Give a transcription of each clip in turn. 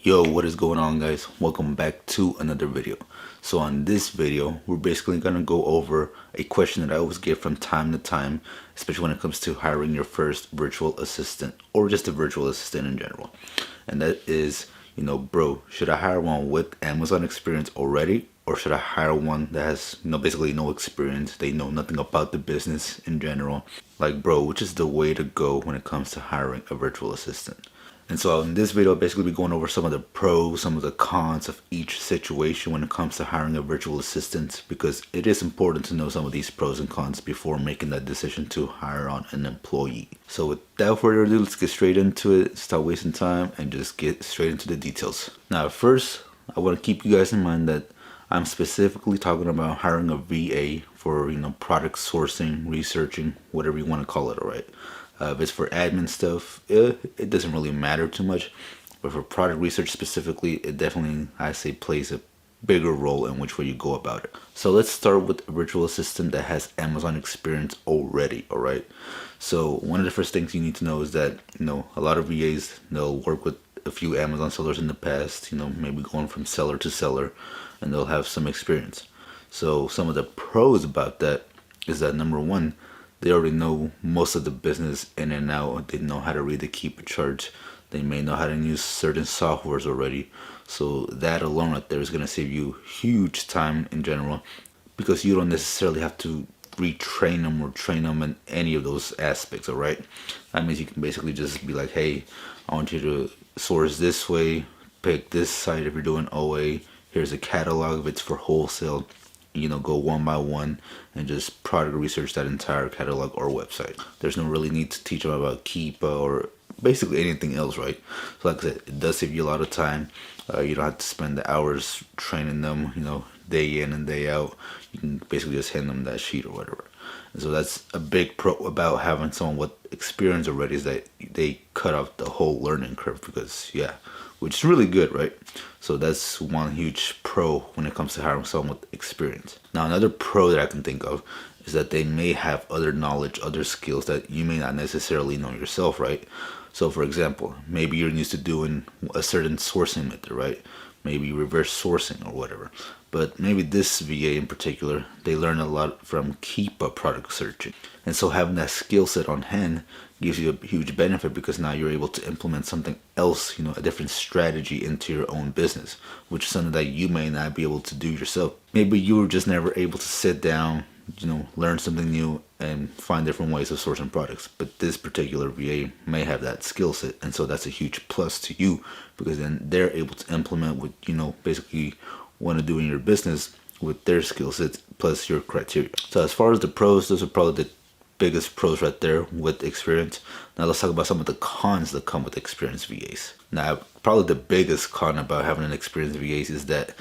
Yo, what is going on, guys? Welcome back to another video. So on this video, we're basically gonna go over a question that I always get from time to time, especially when it comes to hiring your first virtual assistant or just a virtual assistant in general. And that is, bro, should I hire one with Amazon experience already, or should I hire one that has, basically no experience? They know nothing about the business in general. Like, bro, which is the way to go when it comes to hiring a virtual assistant? And so in this video, I'll basically be going over some of the pros, some of the cons of each situation when it comes to hiring a virtual assistant, because it is important to know some of these pros and cons before making that decision to hire on an employee. So without further ado, let's get straight into it, stop wasting time, and just get straight into the details. Now, first, I want to keep you guys in mind that I'm specifically talking about hiring a VA for, product sourcing, researching, whatever you want to call it, all right? If it's for admin stuff, it doesn't really matter too much. But for product research specifically, it definitely, I say, plays a bigger role in which way you go about it. So let's start with a virtual assistant that has Amazon experience already, all right? So one of the first things you need to know is that, a lot of VAs, they'll work with a few Amazon sellers in the past, maybe going from seller to seller, and they'll have some experience. So some of the pros about that is that, number one, they already know most of the business in and out. They know how to read the keeper charts. They may know how to use certain softwares already. So that alone right there is going to save you huge time in general, because you don't necessarily have to retrain them or train them in any of those aspects, all right? That means you can basically just be like, hey, I want you to source this way, pick this site if you're doing OA. Here's a catalog if it's for wholesale. Go one by one and just product research that entire catalog or website. There's no really need to teach them about Keepa or basically anything else, right? So like I said, it does save you a lot of time. You don't have to spend the hours training them, day in and day out. You can basically just hand them that sheet or whatever. And so that's a big pro about having someone with experience already, is that they cut off the whole learning curve, because which is really good, right? So that's one huge pro when it comes to hiring someone with experience. Now, another pro that I can think of is that they may have other knowledge, other skills that you may not necessarily know yourself, right? So for example, maybe you're used to doing a certain sourcing method, right? Maybe reverse sourcing or whatever. But maybe this VA in particular, they learn a lot from Keepa product searching. And so having that skill set on hand gives you a huge benefit, because now you're able to implement something else, a different strategy into your own business, which is something that you may not be able to do yourself. Maybe you were just never able to sit down, learn something new and find different ways of sourcing products. But this particular VA may have that skill set, and so that's a huge plus to you, because then they're able to implement what basically want to do in your business with their skill sets plus your criteria. So as far as the pros, those are probably the biggest pros right there with experience. Now let's talk about some of the cons that come with experienced VAs. Now, probably the biggest con about having an experienced VAs is that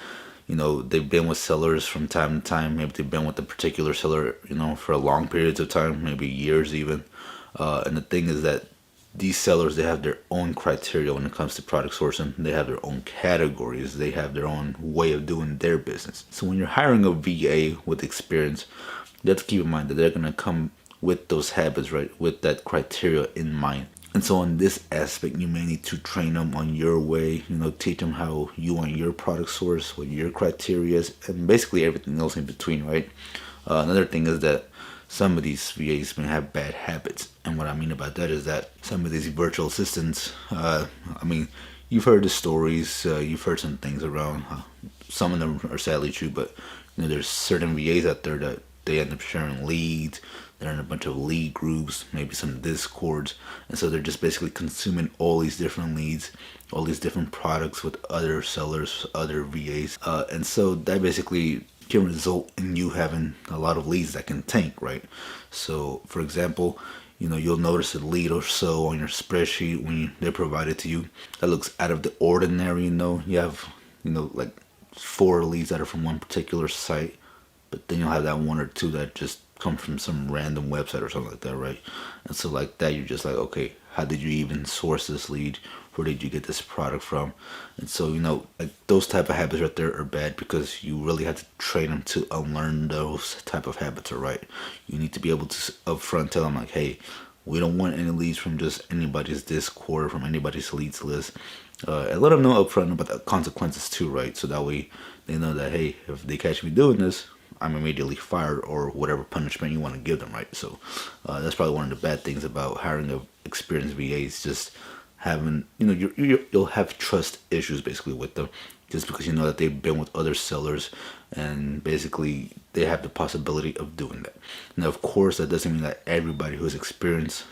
they've been with sellers from time to time. Maybe they've been with a particular seller for a long periods of time, maybe years even. And the thing is that these sellers, they have their own criteria when it comes to product sourcing. They have their own categories. They have their own way of doing their business. So when you're hiring a VA with experience, you have to keep in mind that they're going to come with those habits, right? With that criteria in mind. And so in this aspect, you may need to train them on your way, teach them how you want your product source, what your criteria is, and basically everything else in between, right? Another thing is that some of these VAs may have bad habits. And what I mean about that is that some of these virtual assistants, you've heard the stories, you've heard some things around. Some of them are sadly true, but there's certain VAs out there that they end up sharing leads. They're in a bunch of lead groups, maybe some discords. And so they're just basically consuming all these different leads, all these different products with other sellers, other VAs. And so that basically can result in you having a lot of leads that can tank, right? So for example, you'll notice a lead or so on your spreadsheet when they're provided to you that looks out of the ordinary. You have, like 4 leads that are from one particular site, but then you'll have that 1 or 2 that just come from some random website or something like that, right? And so like that, you're just like, okay, how did you even source this lead? Where did you get this product from? And so, like those type of habits right there are bad, because you really have to train them to unlearn those type of habits, all right? You need to be able to upfront tell them like, hey, We don't want any leads from just anybody's Discord, from anybody's leads list. And let them know upfront about the consequences too, right? So that way they know that, hey, if they catch me doing this, I'm immediately fired, or whatever punishment you want to give them, right? So that's probably one of the bad things about hiring an experienced VA, is just having, you'll have trust issues basically with them, just because you know that they've been with other sellers, and basically they have the possibility of doing that. Now, of course, that doesn't mean that everybody who's experienced,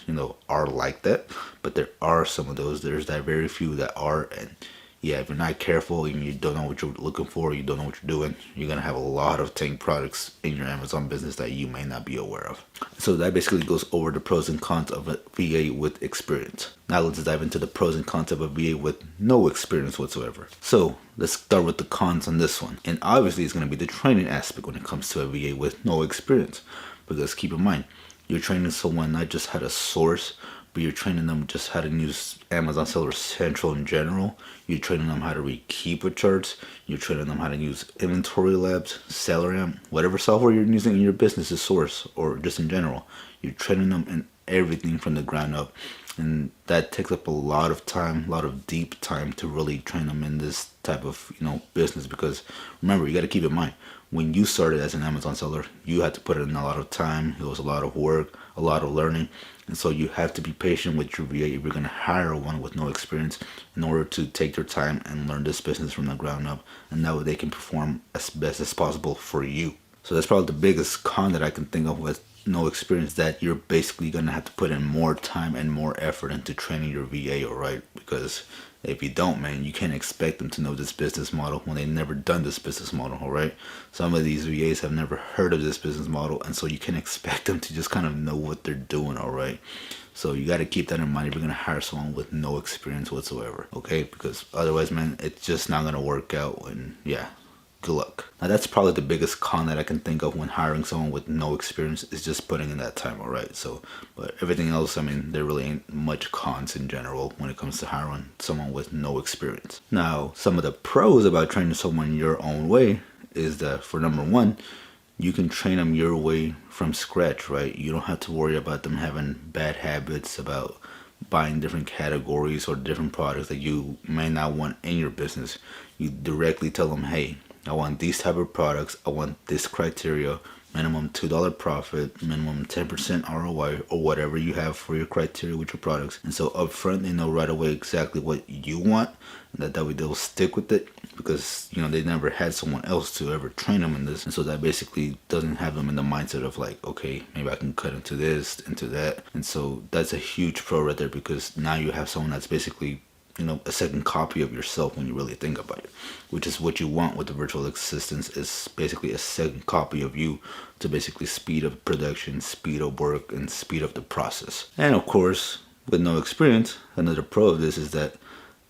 are like that, but there are some of those. There's that very few that are, and yeah, if you're not careful and you don't know what you're looking for, you don't know what you're doing, you're gonna have a lot of tank products in your Amazon business that you may not be aware of. So that basically goes over the pros and cons of a VA with experience. Now let's dive into the pros and cons of a VA with no experience whatsoever. So let's start with the cons on this one. And obviously it's gonna be the training aspect when it comes to a VA with no experience. Because keep in mind, you're training someone not just how to source, but you're training them just how to use Amazon Seller Central in general. You're training them how to read keyword charts. You're training them how to use Inventory Labs, SellerAmp, whatever software you're using in your business to source, or just in general. You're training them in everything from the ground up. And that takes up a lot of time, a lot of deep time to really train them in this type of, business. Because remember, you got to keep in mind, when you started as an Amazon seller, you had to put in a lot of time. It was a lot of work, a lot of learning. And so you have to be patient with your VA if you're going to hire one with no experience, in order to take their time and learn this business from the ground up. And that way they can perform as best as possible for you. So that's probably the biggest con that I can think of with no experience, that you're basically going to have to put in more time and more effort into training your VA, alright? Because if you don't, man, you can't expect them to know this business model when they've never done this business model, alright? Some of these VAs have never heard of this business model, and so you can expect them to just kind of know what they're doing, alright? So you got to keep that in mind if you're going to hire someone with no experience whatsoever, okay? Because otherwise, man, it's just not going to work out, and yeah. Good luck. Now that's probably the biggest con that I can think of when hiring someone with no experience, is just putting in that time, alright? So, but everything else, I mean, there really ain't much cons in general when it comes to hiring someone with no experience. Now, some of the pros about training someone your own way is that, for number one, you can train them your way from scratch, right? You don't have to worry about them having bad habits, about buying different categories or different products that you may not want in your business. You directly tell them, hey, I want these type of products, I want this criteria, minimum $2 profit, minimum 10% ROI, or whatever you have for your criteria with your products. And so up front, they know right away exactly what you want, and that way they'll stick with it, because they never had someone else to ever train them in this. And so that basically doesn't have them in the mindset of like, okay, maybe I can cut into this, into that. And so that's a huge pro right there, because now you have someone that's basically a second copy of yourself when you really think about it, which is what you want with the virtual assistants, is basically a second copy of you to basically speed up production, speed up work, and speed up the process. And of course, with no experience, another pro of this is that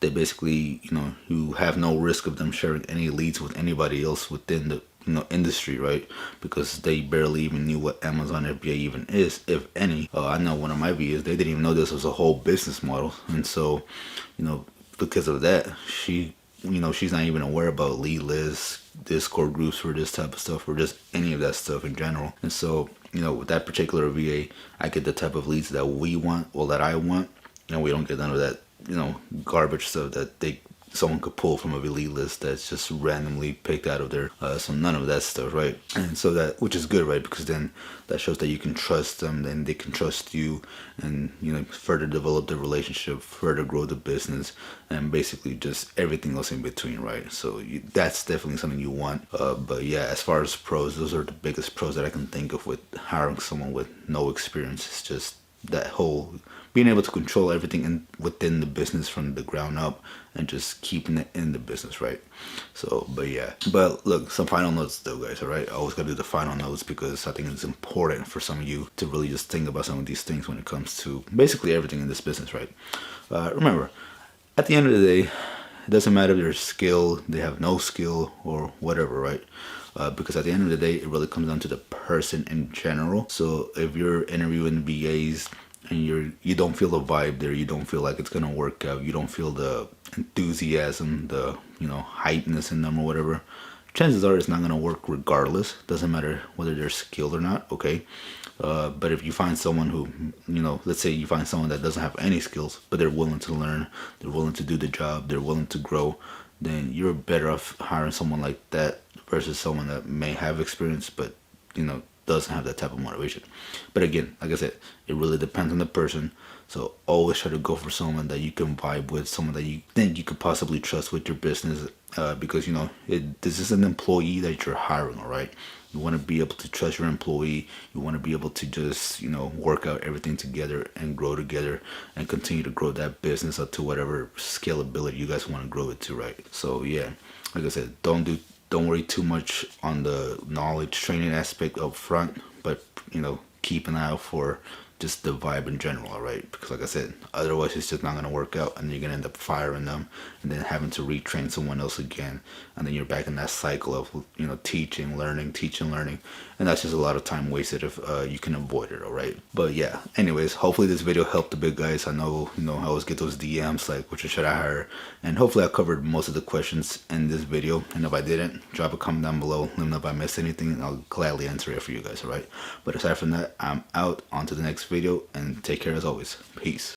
they basically, you have no risk of them sharing any leads with anybody else within the industry, right? Because they barely even knew what Amazon FBA even is, if any. I know one of my VAs, they didn't even know this was a whole business model. And so, because of that, she's not even aware about lead lists, Discord groups for this type of stuff, or just any of that stuff in general. And so, with that particular VA, I get the type of leads that we want, or that I want, and we don't get none of that, garbage stuff that someone could pull from a lead list that's just randomly picked out of there. So none of that stuff, right? And so which is good, right? Because then that shows that you can trust them, then they can trust you, and further develop the relationship, further grow the business, and basically just everything else in between, right? So that's definitely something you want. But yeah, as far as pros, those are the biggest pros that I can think of with hiring someone with no experience. It's just that whole being able to control everything within the business from the ground up, and just keeping it in the business, right? So, but yeah. But look, some final notes though, guys, all right? I always gotta do the final notes, because I think it's important for some of you to really just think about some of these things when it comes to basically everything in this business, right? Remember, at the end of the day, it doesn't matter if they're skilled, they have no skill, or whatever, right? Because at the end of the day, it really comes down to the person in general. So if you're interviewing VAs and you don't feel the vibe there, you don't feel like it's gonna work out, you don't feel the enthusiasm, the hypeness in them or whatever, chances are it's not going to work regardless. Doesn't matter whether they're skilled or not, okay? But if you find someone who, let's say you find someone that doesn't have any skills, but they're willing to learn, they're willing to do the job, they're willing to grow, then you're better off hiring someone like that versus someone that may have experience, but, doesn't have that type of motivation. But again, like I said, it really depends on the person. So always try to go for someone that you can vibe with, someone that you think you could possibly trust with your business, because this is an employee that you're hiring. All right, you want to be able to trust your employee. You want to be able to just work out everything together and grow together and continue to grow that business up to whatever scalability you guys want to grow it to. Right. So yeah, like I said, don't worry too much on the knowledge training aspect up front, but keep an eye out for just the vibe in general, all right? Because like I said, otherwise it's just not going to work out, and you're going to end up firing them and then having to retrain someone else again, and then you're back in that cycle of teaching, learning, and that's just a lot of time wasted if you can avoid it, all right? But yeah, anyways, hopefully this video helped a bit, guys. I know I always get those DMs like, which should I hire? And hopefully I covered most of the questions in this video, and if I didn't, drop a comment down below, let me know if I missed anything, and I'll gladly answer it for you guys, all right? But aside from that, I'm out. On to the next video, and take care as always. Peace.